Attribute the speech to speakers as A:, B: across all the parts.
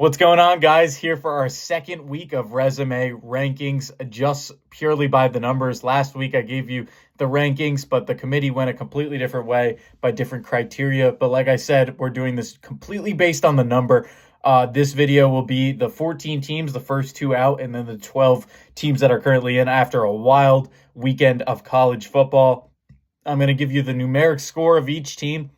A: What's going on, guys? Here for our second week of resume rankings, just purely by the numbers. Last week, I gave you the rankings, but the committee went a completely different way by different criteria. But like I said, we're doing this completely based on the number. This video will be the 14 teams, the first two out, and then the 12 teams that are currently in after a wild weekend of college football. I'm going to give you the numeric score of each team,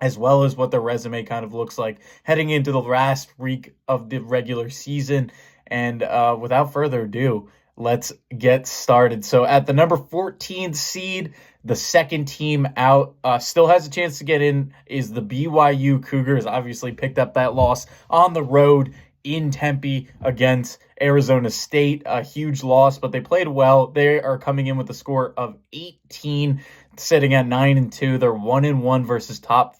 A: as well as what the resume kind of looks like heading into the last week of the regular season. And without further ado, let's get started. So at the number 14 seed, the second team out, still has a chance to get in, is the BYU Cougars. Obviously picked up that loss on the road in Tempe against Arizona State. A huge loss, but they played well. They are coming in with a score of 18, sitting at 9-2. They're 1-1 versus top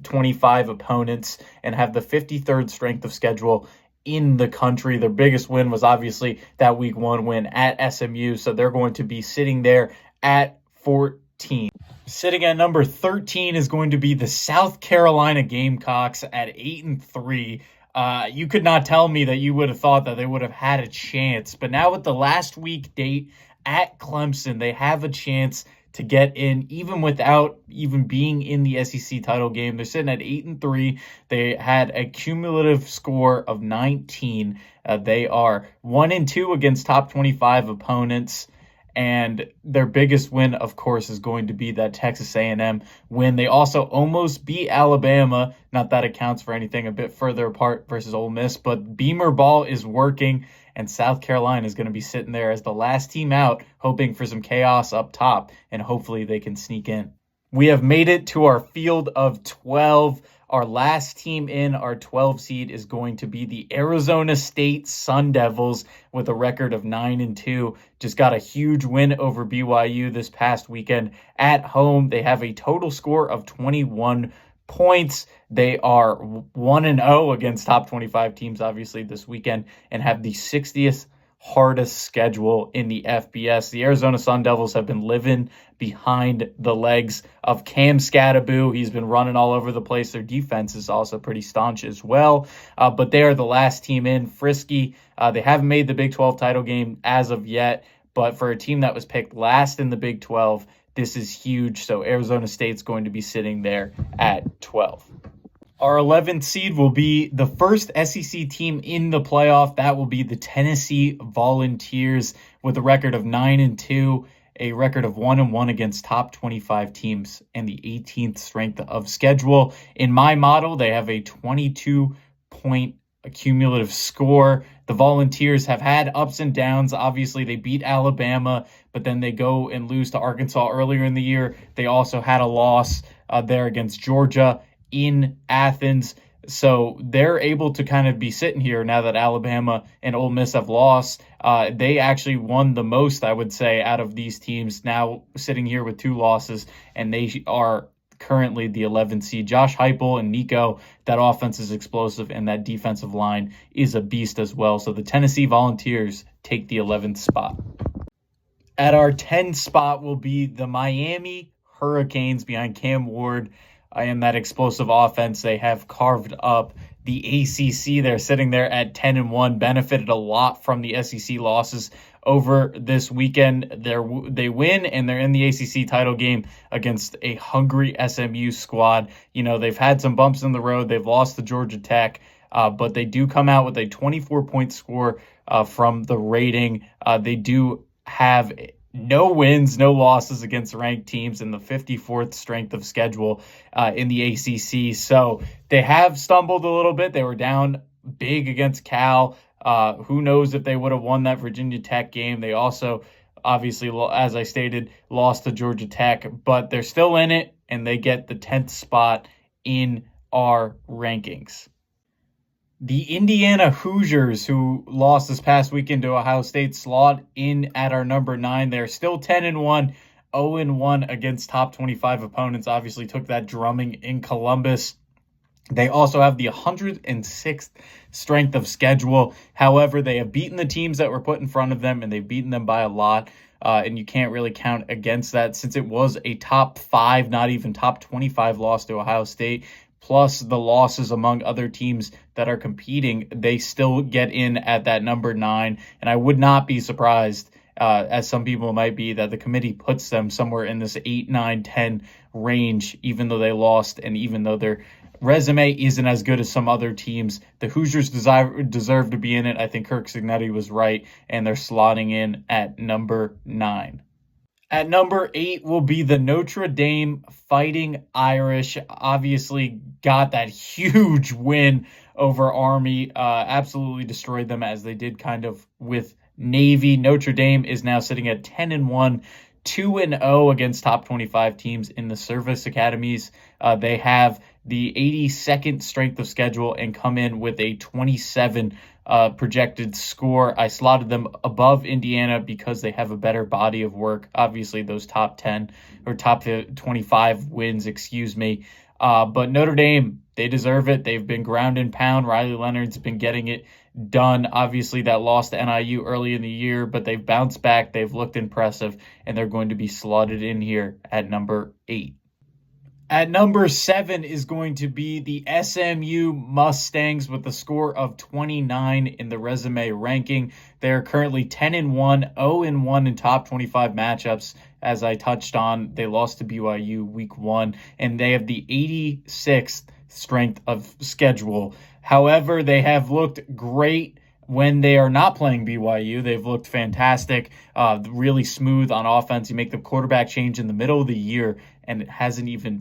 A: 25 opponents and have the 53rd strength of schedule in the country. Their biggest win was obviously that week one win at SMU, so they're going to be sitting there at 14. Sitting at number 13 is going to be the South Carolina Gamecocks at 8-3. You could not tell me that you would have thought that they would have had a chance, but now with the last week date at Clemson, they have a chance to get in, even without even being in the SEC title game. They're sitting at 8-3. They had a cumulative score of 19. They are 1-2 against top 25 opponents. And their biggest win, of course, is going to be that Texas A&M win. They also almost beat Alabama. Not that it counts for anything, a bit further apart versus Ole Miss. But Beamer ball is working, and South Carolina is going to be sitting there as the last team out, hoping for some chaos up top, and hopefully they can sneak in. We have made it to our field of 12. Our last team in, our 12 seed, is going to be the Arizona State Sun Devils with a record of 9-2. Just got a huge win over BYU this past weekend at home. They have a total score of 21 points. They are 1-0 against top 25 teams, obviously, this weekend, and have the 60th hardest schedule in the FBS. The Arizona Sun Devils have been living behind the legs of Cam Skattebo. He's been running all over the place. Their defense is also pretty staunch as well, but they are the last team in. Frisky, they haven't made the Big 12 title game as of yet, but for a team that was picked last in the Big 12, this is huge. So Arizona State's going to be sitting there at 12. Our 11th seed will be the first SEC team in the playoff. That will be the Tennessee Volunteers with a record of 9-2, a record of 1-1 against top 25 teams, and the 18th strength of schedule. In my model, they have a 22-point cumulative score. The Volunteers have had ups and downs. Obviously, they beat Alabama, but then they go and lose to Arkansas earlier in the year. They also had a loss there against Georgia in Athens. So they're able to kind of be sitting here now that Alabama and Ole Miss have lost. They actually won the most, I would say, out of these teams, now sitting here with 2 losses, and they are currently the 11th seed. Josh Heupel and Nico, that offense is explosive, and that defensive line is a beast as well. So the Tennessee Volunteers take the 11th spot. At our 10th spot will be the Miami Hurricanes behind Cam Ward. And that explosive offense they have carved up the ACC. They're sitting there at 10-1, benefited a lot from the SEC losses over this weekend. They win, and they're in the ACC title game against a hungry SMU squad. You know, they've had some bumps in the road. They've lost to Georgia Tech, but they do come out with a 24-point score from the rating. They do have no wins, no losses against ranked teams, in the 54th strength of schedule in the ACC. So they have stumbled a little bit. They were down big against Cal. Who knows if they would have won that Virginia Tech game. They also, obviously, as I stated, lost to Georgia Tech, but they're still in it, and they get the 10th spot in our rankings. The Indiana Hoosiers, who lost this past weekend to Ohio State, slot in at our number 9. They're still 10-1, 0-1 against top 25 opponents. Obviously took that drumming in Columbus. They also have the 106th strength of schedule. However, they have beaten the teams that were put in front of them, and they've beaten them by a lot. And you can't really count against that, since it was a top 5, not even top 25 loss to Ohio State. plus the losses among other teams that are competing, they still get in at that number 9. And I would not be surprised, as some people might be, that the committee puts them somewhere in this 8, 9, 10 range, even though they lost and even though their resume isn't as good as some other teams. The Hoosiers deserve to be in it. I think Kirk Cignetti was right, and they're slotting in at number 9. At number 8 will be the Notre Dame Fighting Irish. Obviously got that huge win over Army. Absolutely destroyed them, as they did kind of with Navy. Notre Dame is now sitting at 10-1. 2-0 against top 25 teams in the service academies. They have the 82nd strength of schedule and come in with a 27 projected score. I slotted them above Indiana because they have a better body of work. Obviously, those top 10 or top 25 wins, but Notre Dame, they deserve it. They've been ground and pound. Riley Leonard's been getting it done. Obviously, that loss to NIU early in the year, but they've bounced back. They've looked impressive, and they're going to be slotted in here at number 8. At number 7 is going to be the SMU Mustangs with a score of 29 in the resume ranking. They're currently 10-1, 0-1 in top 25 matchups. As I touched on, they lost to BYU week 1, and they have the 86th strength of schedule. However, they have looked great when they are not playing BYU. They've looked fantastic, really smooth on offense. You make the quarterback change in the middle of the year, and it hasn't even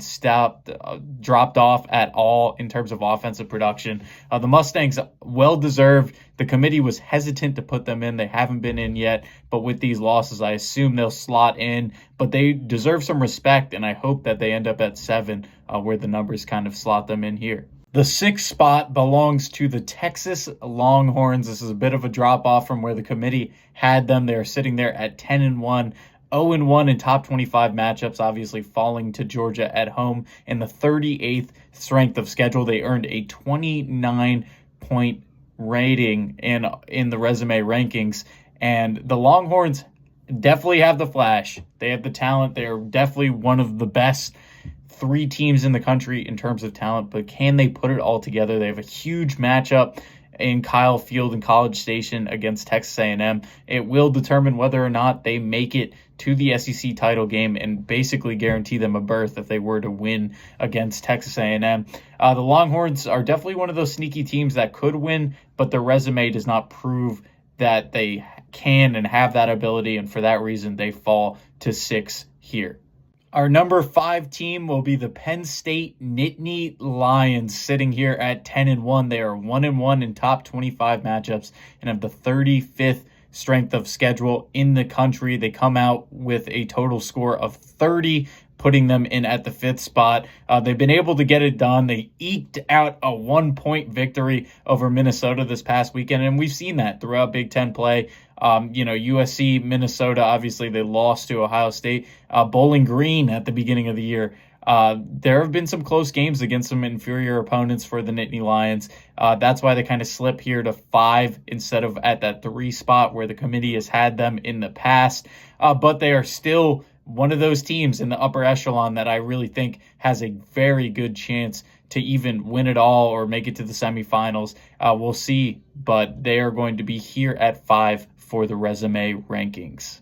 A: dropped off at all in terms of offensive production. The Mustangs, well-deserved. The committee was hesitant to put them in. They haven't been in yet, but with these losses, I assume they'll slot in. But they deserve some respect, and I hope that they end up at 7, where the numbers kind of slot them in here. The 6th spot belongs to the Texas Longhorns. This is a bit of a drop-off from where the committee had them. They're sitting there at 10-1. 0-1 in top 25 matchups, obviously falling to Georgia at home in the 38th strength of schedule. They earned a 29-point rating in the resume rankings, and the Longhorns definitely have the flash. They have the talent. They are definitely one of the best 3 teams in the country in terms of talent, but can they put it all together? They have a huge matchup in Kyle Field in College Station against Texas A&M. It will determine whether or not they make it to the SEC title game and basically guarantee them a berth if they were to win against Texas A&M. The Longhorns are definitely one of those sneaky teams that could win, but their resume does not prove that they can and have that ability, and for that reason, they fall to 6 here. Our number 5 team will be the Penn State Nittany Lions, sitting here at 10-1. They are 1-1 in top 25 matchups and have the 35th strength of schedule in the country. They come out with a total score of 30, putting them in at the 5th spot. They've been able to get it done. They eked out a 1-point victory over Minnesota this past weekend, and we've seen that throughout Big Ten play. USC, Minnesota, obviously they lost to Ohio State. Bowling Green at the beginning of the year. There have been some close games against some inferior opponents for the Nittany Lions. That's why they kind of slip here to 5 instead of at that 3 spot where the committee has had them in the past. But they are still one of those teams in the upper echelon that I really think has a very good chance to even win it all or make it to the semifinals. We'll see, but they are going to be here at 5 for the resume rankings.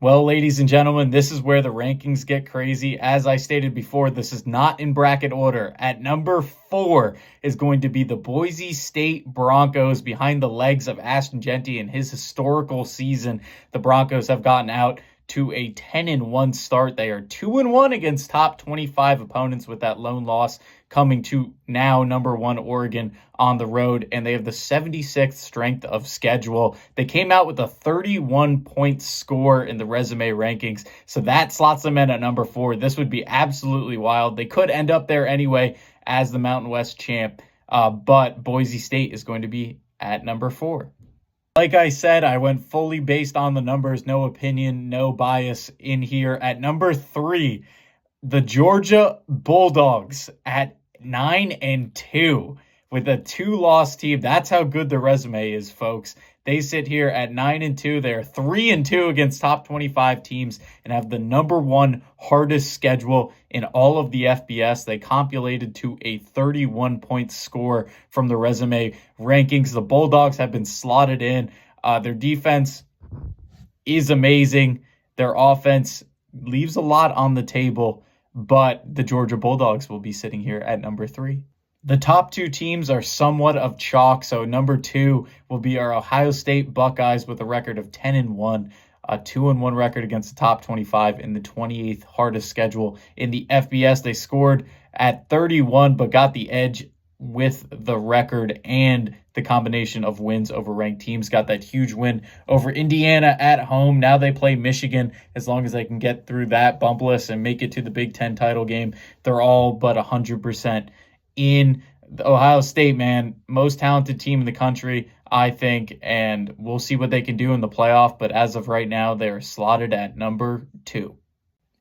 A: Well, ladies and gentlemen, this is where the rankings get crazy. As I stated before, this is not in bracket order. At number 4 is going to be the Boise State Broncos, behind the legs of Ashton Jeanty in his historical season. The Broncos have gotten out to a 10-1 start. They are 2-1 against top 25 opponents, with that lone loss coming to now number 1 Oregon on the road, and they have the 76th strength of schedule. They came out with a 31-point score in the resume rankings, so that slots them in at number 4. This would be absolutely wild. They could end up there anyway as the Mountain West champ, but Boise State is going to be at number 4. Like I said, I went fully based on the numbers, no opinion, no bias in here. At number 3, the Georgia Bulldogs at 9-2 with a 2-loss team. That's how good the resume is, folks. They sit here at 9-2. They're 3-2 against top 25 teams and have the number 1 hardest schedule in all of the FBS. They compulated to a 31-point score from the resume rankings. The Bulldogs have been slotted in. Their defense is amazing. Their offense leaves a lot on the table, but the Georgia Bulldogs will be sitting here at number 3. The top 2 teams are somewhat of chalk. So number 2 will be our Ohio State Buckeyes with a record of 10-1, a 2-1 record against the top 25 in the 28th hardest schedule in the FBS. They scored at 31, but got the edge with the record and the combination of wins over ranked teams. Got that huge win over Indiana at home. Now they play Michigan. As long as they can get through that bumpless and make it to the Big Ten title game, they're all but 100% in. The Ohio State, man, most talented team in the country, I think, and we'll see what they can do in the playoff. But as of right now, they're slotted at number 2.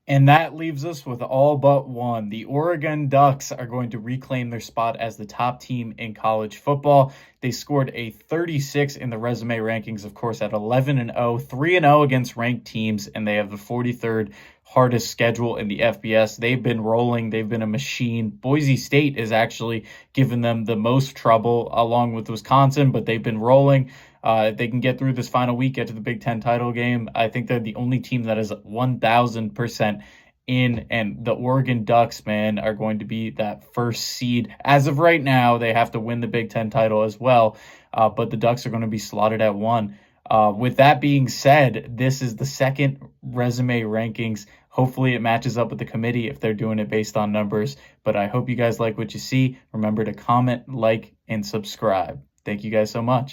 A: And that leaves us with all but one. The Oregon Ducks are going to reclaim their spot as the top team in college football. They scored a 36 in the resume rankings, of course, at 11-0, 3-0 against ranked teams, and they have the 43rd hardest schedule in the FBS. They've been rolling. They've been a machine. Boise State is actually given them the most trouble along with Wisconsin, but they've been rolling. If they can get through this final week, get to the Big Ten title game, I think they're the only team that is 1,000% in. And the Oregon Ducks, man, are going to be that first seed. As of right now, they have to win the Big Ten title as well, but the Ducks are going to be slotted at 1. With that being said, this is the second resume rankings. Hopefully it matches up with the committee if they're doing it based on numbers. But I hope you guys like what you see. Remember to comment, like, and subscribe. Thank you guys so much.